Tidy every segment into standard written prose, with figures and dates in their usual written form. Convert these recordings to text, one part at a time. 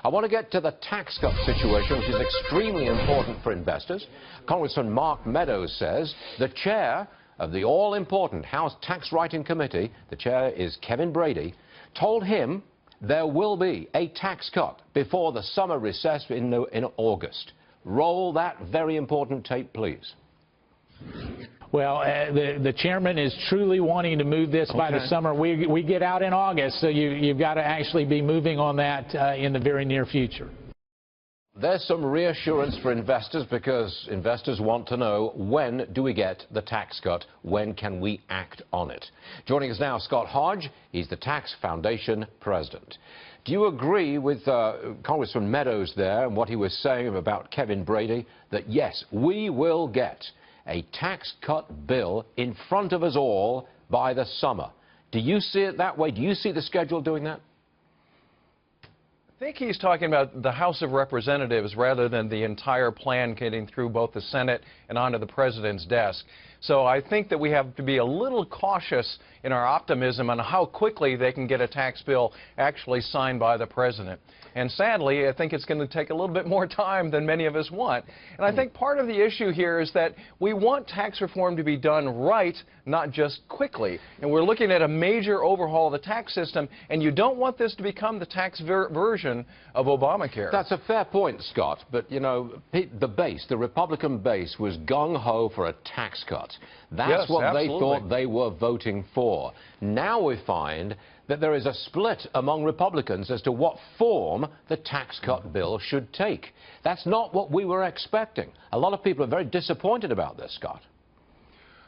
I want to get to the tax cut situation, which is extremely important for investors. Congressman Mark Meadows says the chair of the all-important House Tax Writing Committee, the chair is Kevin Brady, told him there will be a tax cut before the summer recess in August. Roll that very important tape, please. Well, the chairman is truly wanting to move this by the summer. We get out in August, so you've got to actually be moving on that in the very near future. There's some reassurance for investors because investors want to know, when do we get the tax cut? When can we act on it? Joining us now, Scott Hodge. He's the Tax Foundation President. Do you agree with Congressman Meadows there and what he was saying about Kevin Brady, that yes, we will get a tax cut bill in front of us all by the summer? Do you see it that way? Do you see the schedule doing that? I think he's talking about the House of Representatives rather than the entire plan getting through both the Senate and onto the President's desk. So I think that we have to be a little cautious in our optimism on how quickly they can get a tax bill actually signed by the President. And sadly, I think it's going to take a little bit more time than many of us want. And I think part of the issue here is that we want tax reform to be done right, not just quickly. And we're looking at a major overhaul of the tax system, and you don't want this to become the tax version of Obamacare. That's a fair point, Scott. But, you know, the Republican base was gung-ho for a tax cut. That's what they thought they were voting for. Now we find that there is a split among Republicans as to what form the tax cut bill should take. That's not what we were expecting. A lot of people are very disappointed about this, Scott.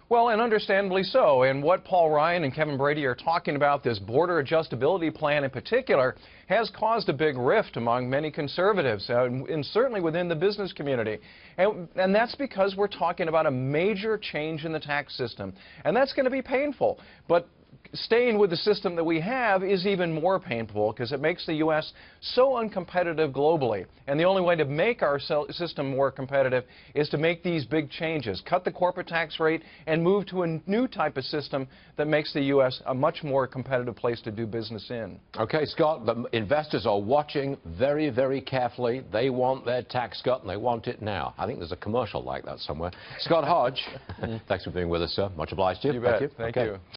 Well, and understandably so. And what Paul Ryan and Kevin Brady are talking about, this border adjustability plan in particular, has caused a big rift among many conservatives, and certainly within the business community. And that's because we're talking about a major change in the tax system. And that's going to be painful. But staying with the system that we have is even more painful because it makes the U.S. so uncompetitive globally. And the only way to make our system more competitive is to make these big changes, cut the corporate tax rate, and move to a new type of system that makes the U.S. a much more competitive place to do business in. Okay, Scott, the investors are watching very, very carefully. They want their tax cut, and they want it now. I think there's a commercial like that somewhere. Scott Hodge, thanks for being with us, sir. Much obliged to you. You bet. Thank you.